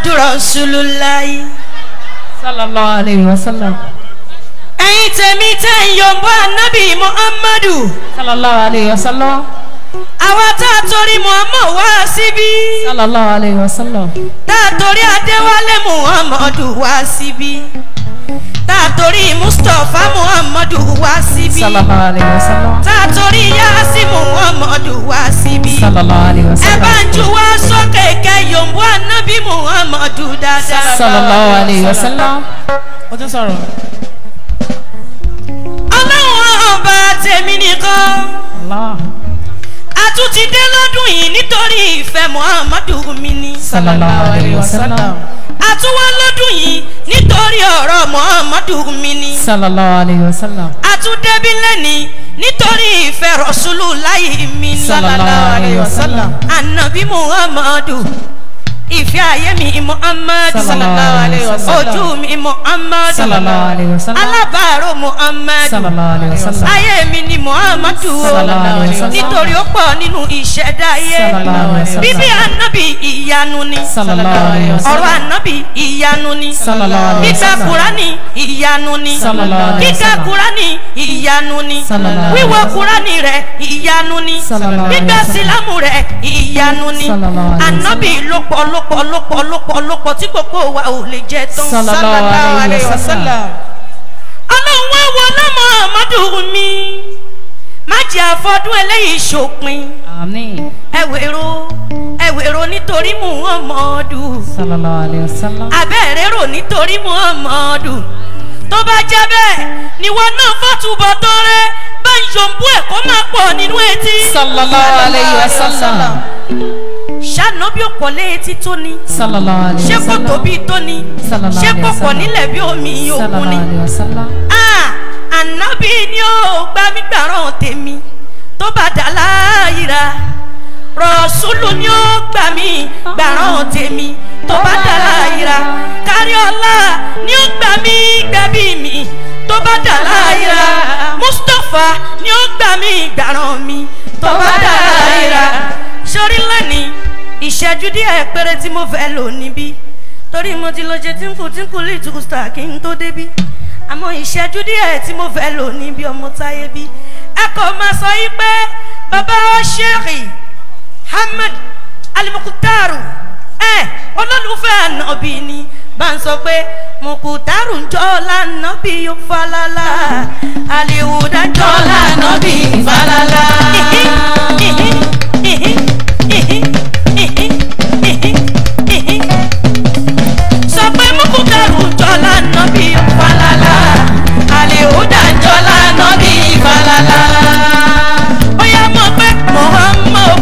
Muhammadu Rasulullahi sallallahu alayhi wa sallam. ẹ̀yin tèmi tẹ́ ń yọ̀ǹbọ̀ ànábì Muhammadu sallallahu alayhi wa sallam. àwa tá a torí Muhammad wá síbí sallallahu alayhi wa sallam. tá a torí Adéwálé Muhammadu wá síbí tá a torí Mustapha Muhammadu wá síbí sallallahu alayhi wa sallam. tá a torí Yasi Muhammadu wá síbí sallallahu alayhi wa ẹ sallam. bá ń ju wá sókè kẹ́ yọ̀ǹbọ̀ ànábì Muhammadu dáadáa. sallallahu alayhi wa sallam. o tún sọ̀rọ̀. ọlọ́run ọba tèmi nìkan Allah. a tún ti dé lọ́dún yìí nítorí ìfẹ́ Muhammadu mi ni. sallallahu alayhi wa sallam. a tún wá lọ́dún yìí nítorí ọ̀rọ̀ Muhammadu mi ni. sallallahu alayhi wa sallam. a tún débi lẹ́ni nítorí ìfẹ́ Rasulullahi mi ni. sallallahu alayhi wa sallam. Ànábì Muhammadu ìfẹ́ ayé mi Muhammadu sallallahu alayhi wa sallam. ojú mi Muhammadu sallallahu alayhi wa sallam. alábàárò Muhammadu sallallahu alayhi wa sallam. ayé mi ni Muhammadu sallallahu alayhi wa sallam. nítorí ó pọ̀ nínú ìṣẹ̀dá ayé sallallahu alayhi wa sallam. bíbí ànábì ìyanu ni sallallahu alayhi wa sallam. ọ̀rọ̀ ànábì ìyanu ni sallallahu alayhi wa kíkà sallam. Kùránì ìyanu ni sallallahu alayhi wa kíkà sallam. Kùránì ìyanu ni sallallahu alayhi wa wíwọ sallam. Kùránì rẹ̀ ìyanu ni sallallahu alayhi wa gbígbà sallam. sílámù rẹ̀ ìyanu ni sallallahu alayhi wa sallam. ànábì lọ́pọ̀ tí gbogbo wa ò lè jẹ tán. sallallahu alayhi wa sallam. ọlọ́run wá wọlé Muhammadu mi má jẹ́ àfọdún eléyìí ṣòpin àmín. ẹ̀wẹ̀rọ nítorí Muhammadu sallallahu alayhi wa sallam. abẹ́rẹ́rò nítorí Muhammadu tó bá jẹ́ bẹ́ẹ̀ níwọ náà fọ́túbọ̀ tó rẹ́ bá ń yọ̀ǹbú ẹ̀ kó máa pọ̀ nínú etí. sallallahu alayhi wa sallam. ṣáná bí òpó létí tó ní sallallahu alayhi ṣé wa kò sallam. tóbi tó ní sallallahu ṣé alayhi kò wa pọ̀ sallam. nílẹ̀ bí omi òkun sallallahu ni. alayhi wa sallam. Ànábì ni ó gbá mi gbàrán tèmi tó bá dà láyìíra Rọ̀ṣúlù ni ó gbà mí gbàrán tèmi tó bá dà láyìíra Káríọlá ni ó gbà mí gbẹ̀bí mi tó bá dà láyìíra Mustapha ni ó gbà mí gbàrán mi tó bá dà láyìíra. Sórí lẹ́ni ìṣẹ́jú díẹ̀ péré tí mo fẹ́ lò níbí torí mo ti lọ ṣe tínkù lè tún star kí n tó débí àmọ́ ìṣẹ́jú díẹ̀ tí mo fẹ́ lò níbi ọmọ táyé bí ẹ kò máa sọ yí pé bàbá Sheikh Ahmed Al-Mukhtar olólùfẹ́ ànábì ni bá ń sọ pé Mukutaru ń jọ lánàbí yóò falala Alihuda jọ lánàbí falala. sọ pé Mukutaru ń jọ lánàbí yóò falala Alihuda ń jọ lánàbí falala. ó yá mọ̀ pé Muhammad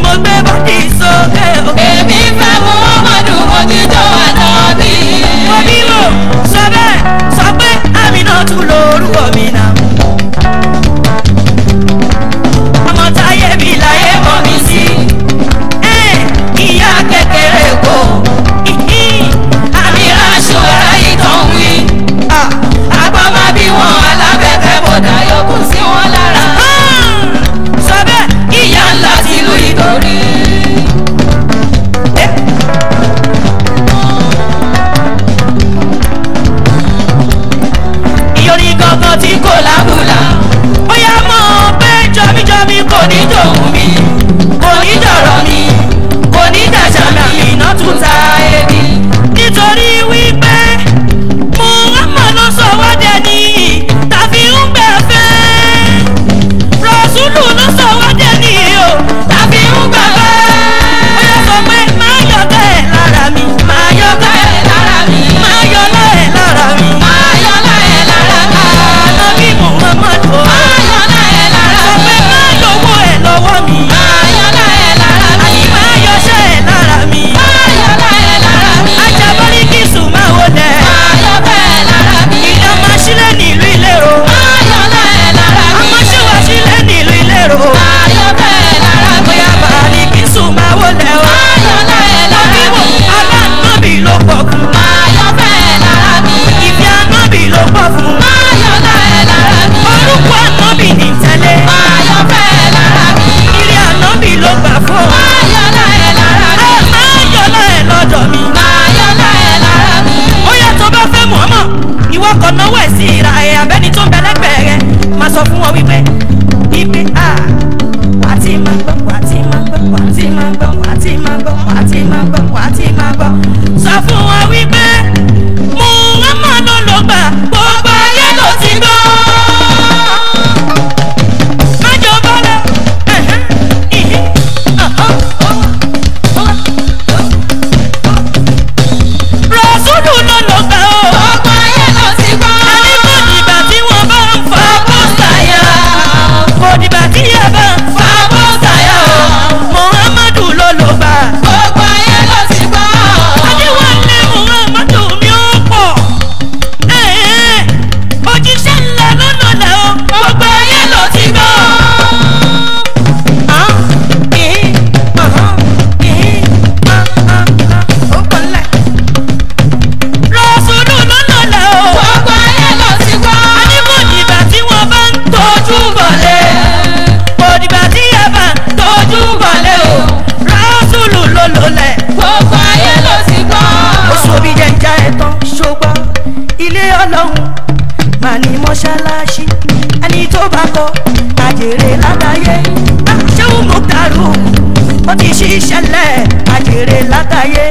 mo gbé bọ́dì sókè o. èmi fẹ́ Muhammadu mo ti jọ ti máa gbọ́ wà á ti máa gbọ́. Sọ fún wọn wípé Muhammad ló gbà gbogbo ayé ló ti gbọ́. Májò bọ́lá Rasulu ló gbà ó. Gbogbo ayé ló ti gbọ́. Ẹni kò dìgbà tí wọ́n bá ń fa bọ́sà yá. Kò dìgbà tí yẹ bá ń fa bọ́sà yá o. Muhammadu ló gbà. Gbogbo ayé ló ti gbọ́. Adéwọ̀n ní Muhammadu mi ó pọ̀. Òjíṣẹ́ ńlá lọ́nà lẹ́ o. Gbogbo ayé ló ti gbọ́. Rasulu lọ́nà lẹ́ o. Gbogbo ayé ló ti gbọ́. Adéwọ̀n dìgbà tí wọ́n bá ń tọ́jú bọ̀lẹ̀. Kò dìgbà tí yẹ bá ń tọ́jú bọ̀lẹ̀ o. Rasulu ló lẹ̀. Gbogbo ayé ló ti gbọ́. Oṣù òbí jẹ́ ìjà ẹ̀tàn ṣùgbọ́n ilé Ọlọ́run màá ní mọ́ṣáláṣí ẹni tó bá kọ́ àjèrè látàyé. Ṣéun Muktaru ó ti ṣiṣẹ́ lẹ̀ àjèrè látàyé.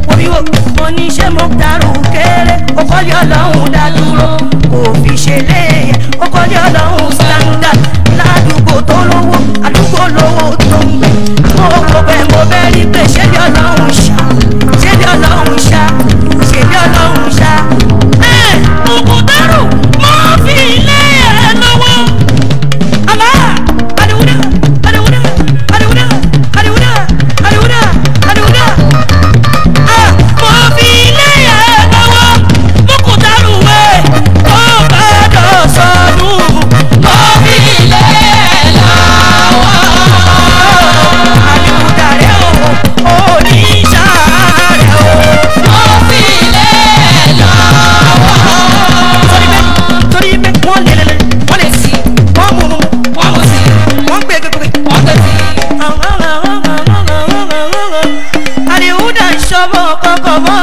Wọ́bíwò mo ní ṣé Muktaru kéré ó kọ́lé Ọlọ́run dá dúró kò fi ṣe léyìn ó kọ́lé Ọlọ́run standard ládùúgbò tó lówó àdúgbò lówó tó ń gbé. Mo wò bẹ́ẹ̀ mo bẹ́ẹ̀ rí pé ṣé bí Ọlọ́run ṣá ṣé bí Ọlọ́run ṣá ṣé bí Ọlọ́run ṣá. Muktaru mo fi ilé ẹ lọ́wọ́. Àlá àdìwúdà àdìwúdà àdìwúdà àdìwúdà àdìwúdà àdìwúdà. Mo fi ilé ẹ lọ́wọ́. Muktaru wẹ̀ ó gbọ́dọ̀ sọnù. Mo fi ilé ẹ lọ́wọ́. Àdìwúdà rẹ̀ o oníṣà rẹ̀ o. Mo fi ilé ẹ lọ́wọ́. Torí bẹ́ẹ̀ wọ́n lè wọ́n lè sí wọ́n mú wọ́n mú sí wọ́n gbé wọ́n gbé sí. Àdìwúdà ń ṣọmọ kọ́kọ́ mọ́